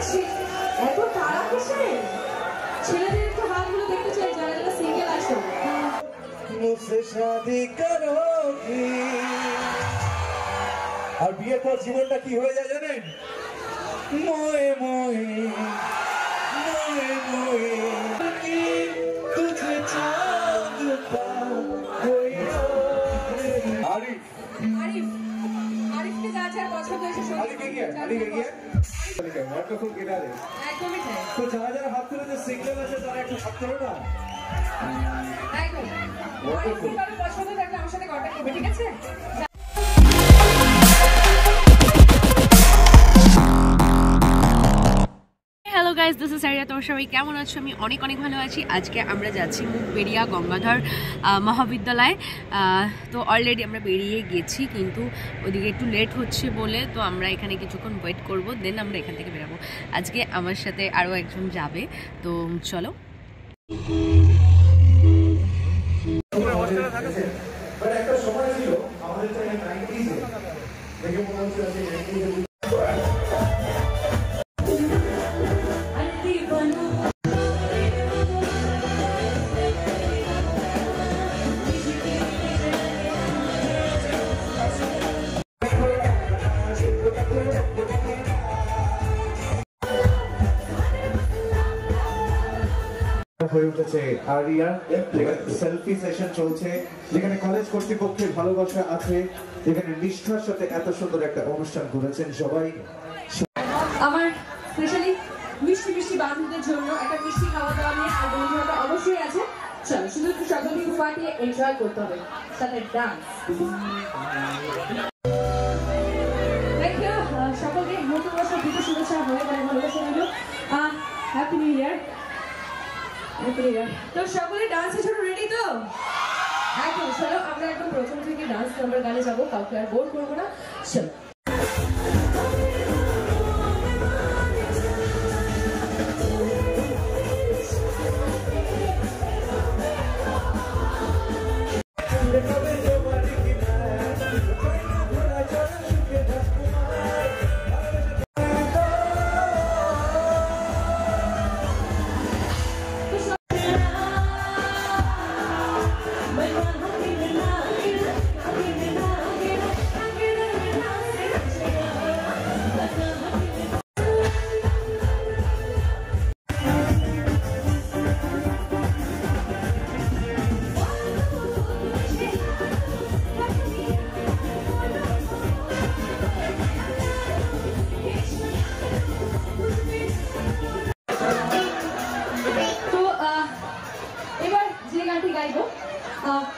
এত তারা কিসের? ছেলেদের একটু হাতগুলো দেখতে চাই যারা যারা সিঙ্গেল আছো। মুঝসে শাদি করোগি। আর বিয়ের পর জীবনটা কি হয়ে যায় জানেন? মোয়ে মোয়ে মোয়ে মোয়ে তুঝে চাঁদ পা কোই আরিফ আরিফ আরিফকে যা যা পছন্দ হয়েছে সব আরিফ গিয়ে ওয়াটারফুল কিনারে একদমই তাই। তো যারা যারা হাত তুলে যে সিঙ্গেল আছে তারা একটু হাত তোলো না। একদম আরিফের কারো পছন্দ থাকলে আমার সাথে কন্ট্যাক্ট করবে, ঠিক আছে? হ্যালো গাইজ, দিস ইজ সারিয়া। তোমার সবাই কেমন আছো? আমি অনেক অনেক ভালো আছি। আজকে আমরা যাচ্ছি মুখবেড়িয়া গঙ্গাধর মহাবিদ্যালয়। তো অলরেডি আমরা বেরিয়ে গেছি, কিন্তু ওদিকে একটু লেট হচ্ছে বলে তো আমরা এখানে কিছুক্ষণ ওয়েট করব, দেন আমরা এখান থেকে বেরাবো। আজকে আমার সাথে আরও একজন যাবে, তো চলো। একটা সময় ছিল আমাদের 90s দেখে মনে হচ্ছে হয়ে উঠেছে আরিয়া, সেলফি সেশন চলছে, যেখানে কলেজ কর্তৃপক্ষের ভালোবাসা আছে, যেখানে নিষ্ঠার সাথে এত সুন্দর একটা অনুষ্ঠান করেছেন সবাই। আমার স্পেশালি মিষ্টি মিষ্টি বান্ধবীদের জন্য একটা মিষ্টি খাওয়া দাওয়া নিয়ে আর বন্ধুরা অবশ্যই আছে। চলো শুধু একটু সকলকে ফাটিয়ে এনজয় করতে হবে, সাথে ডান্স। সকলকে নতুন বছর দিতে শুভেচ্ছা, হয়ে গেলে ভালোবাসা দিল। Happy new year. তো সকলে ডান্সের জন্য রেডি তো? একদম। চলো আমরা একদম প্রথম থেকে ডান্স নাম্বার গানে যাবো, কাউকে আর বোর করবো না। চলো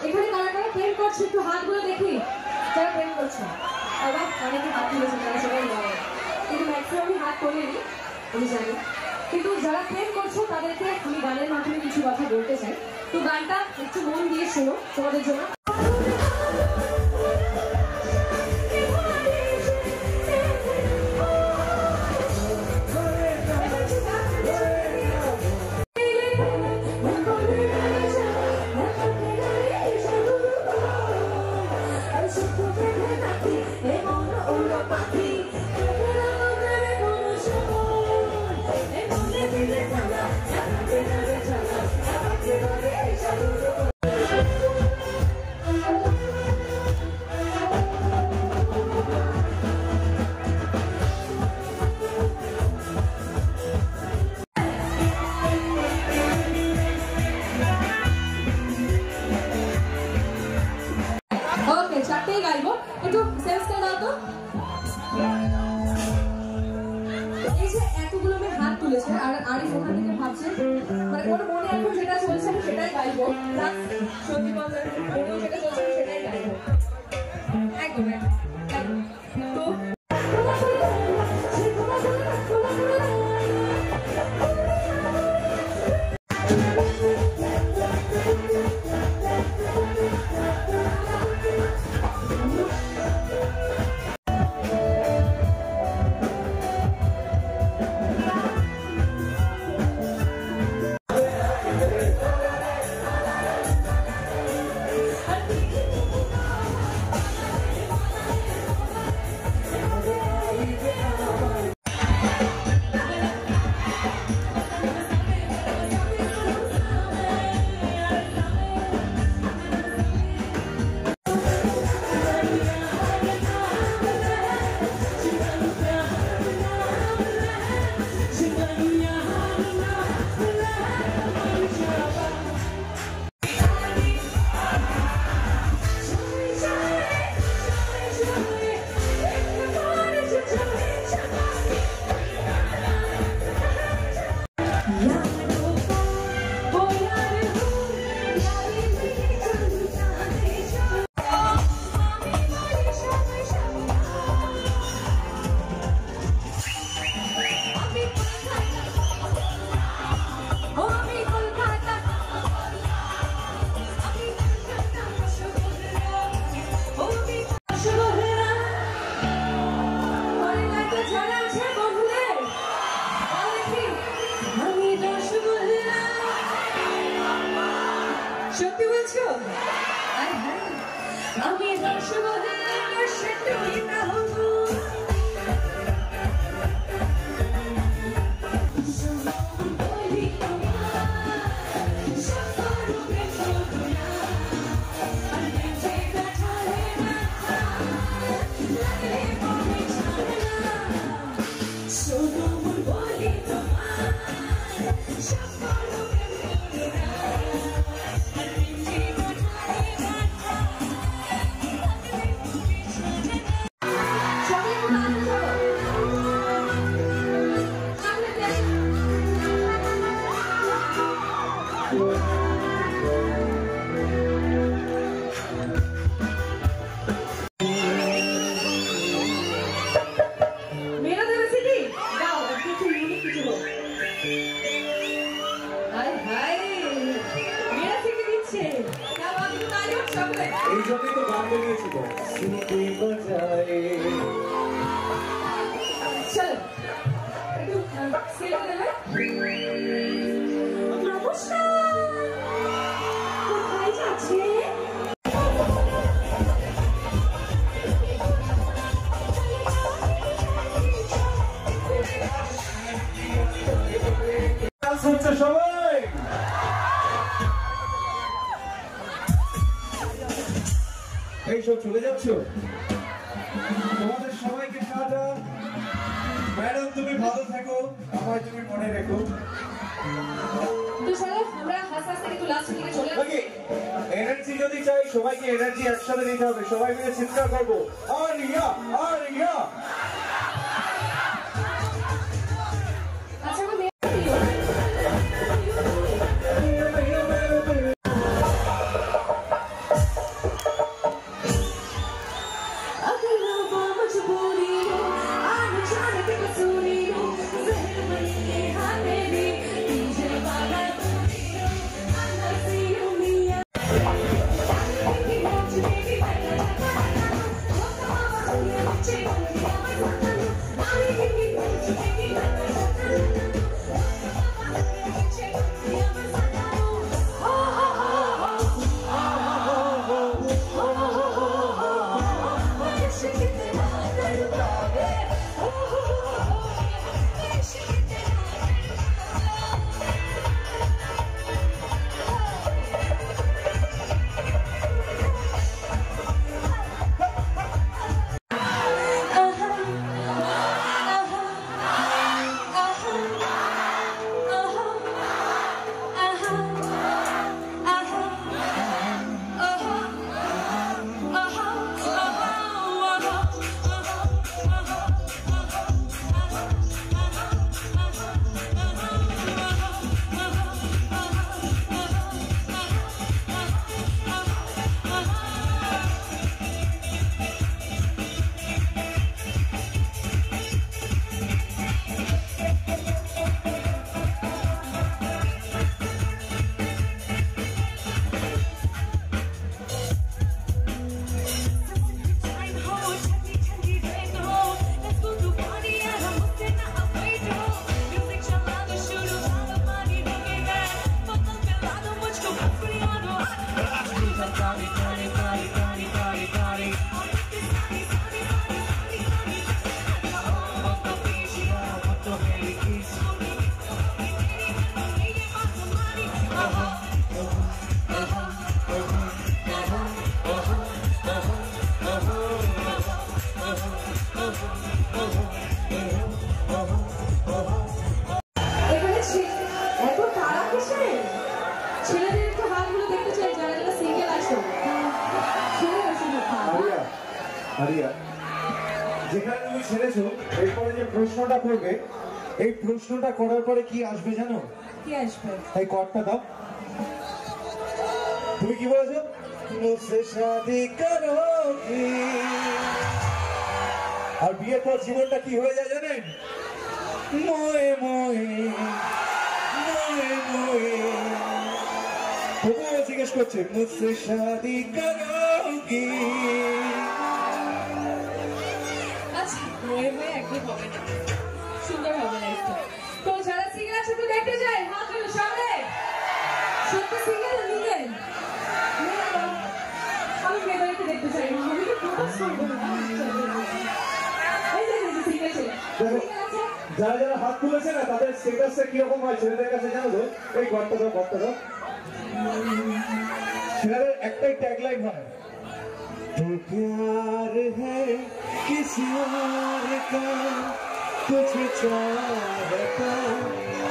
এখানে কারা কারা প্রেম করছে একটু হাতগুলো দেখি। যারা প্রেম করছে আবার অনেকে হাত তুলেছে, তারা সবাই কিন্তু ম্যাক্সিমামই হাত তোলেনি আমি জানি, কিন্তু যারা প্রেম করছো তাদেরকে আমি গানের মাধ্যমে কিছু কথা বলতে চাই। তো গানটা একটু মন দিয়ে শোনো তোমাদের জন্য। চারটেই গাইবো, একটু সেন্সটা দাও তো। এই যে এতগুলো মেয়ে হাত তুলেছে আর আরিফ ওখান থেকে ভাবছে মানে ওর মনে এখন যেটা চলছে আমি সেটাই গাইবো, সত্যি কথা যেটা চলছে আমি সেটাই গাইবো। একদম তো চলে যাচ্ছ তোমাদের সবাইকে টাটা ম্যাডাম তুমি ভালো থাকো আমায় তুমি মনে রেখো এনার্জি যদি চাই সবাইকে এনার্জি একসাথে দিতে হবে সবাই মিলে চিৎকার করবো আরিয়া আরিয়া যেখানে তুমি ছেড়েছো এরপরে যে প্রশ্নটা করবে এই প্রশ্নটা করার পরে কি আসবে জানো? কি আসবে? এই কর্ডটা দাও। তুমি কি বলেছো? মুঝসে শাদি করোগি। আর বিয়ের পর জীবনটা কি হয়ে যায় জানেন? মোয়ে মোয়ে মোয়ে মোয়ে। তবুও জিজ্ঞেস করছে মুঝসে শাদি করোগি। সুন্দর হবে লাইফটা। তো যারা সিঙ্গেল আছে তো দেখতে যাই, হাত তুলো সামনে। সত্যি সিঙ্গেল না মিঙ্গেল? আমি মেয়েদের আমি দেখতে চাই আমি তো প্রপোজ করবো না এই যে সিঙ্গেল ছিল যারা যারা হাত তুলেছে না তাদের স্ট্যাটাসটা কিরকম হয় ছেলেদের কাছে জানো তো? এই গর্তটা ছেলেদের একটাই ট্যাগলাইন হয়, तो प्यार है किसी और का तुझे चाहता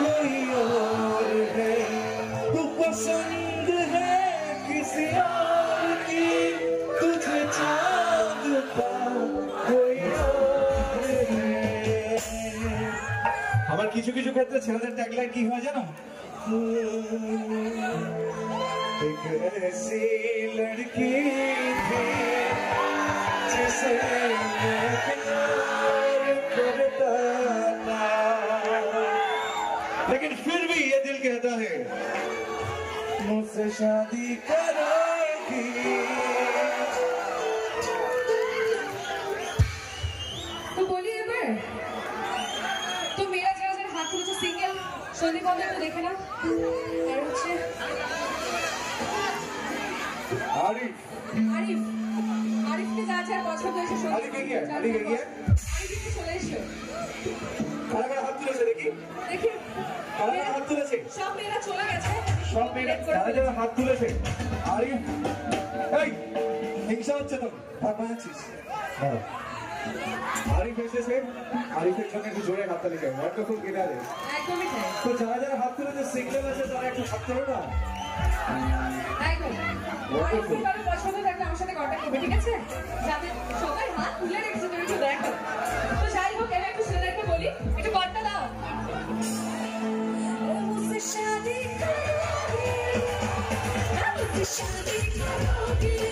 कोई और है, तू पसंद है किसी और की तुझे चाहता कोई और है। আবার কিছু কিছু ক্ষেত্রে ছেলেদের ট্যাগলাইন কি হয় জানো? एक ऐसी लड़की थी जिसे मैं प्यार करता था, लेकिन फिर भी ये दिल कहता है मुझसे शादी करोगी। तो बोलिए एबार तो मेरा जरा जरा हाथ तुलेছে সিঙ্গেল সন্দীপ বাবু একটু দেখে না আর হচ্ছে आरिफ আরিফকে যা যা পছন্দ হয়েছে সব আরিফ এগিয়ে আরিফকে চলে এসো কারা হাত তুলেছে দেখি কারা হাত তুলেছে সব মেয়েরা চলে গেছে সব মেয়েরা যারা যারা হাত তুলেছে আরিফ এই হিংসা হচ্ছে তো ভাগ বাজাচ্ছিস আরিফ এসেছে আরিফের জন্য একটু জোরে হাততালি চাই ওয়ান্ডারফুল গিটারে একদমই তাই তো যারা যারা হাত তুলেছে সিঙ্গেল আছে তারা একটু হাত তোলো না একদম আরিফকে কারো পছন্দ থাকলে আমার সাথে কন্ট্যাক্ট করবে ঠিক আছে যাতে সবাই হাত তুলে রেখেছে তুমি একটু দেখো তো যাই হোক এবার একটু ছেলেদেরকে বলি একটু কন্টা দাও মুঝসে শাদি কरोगी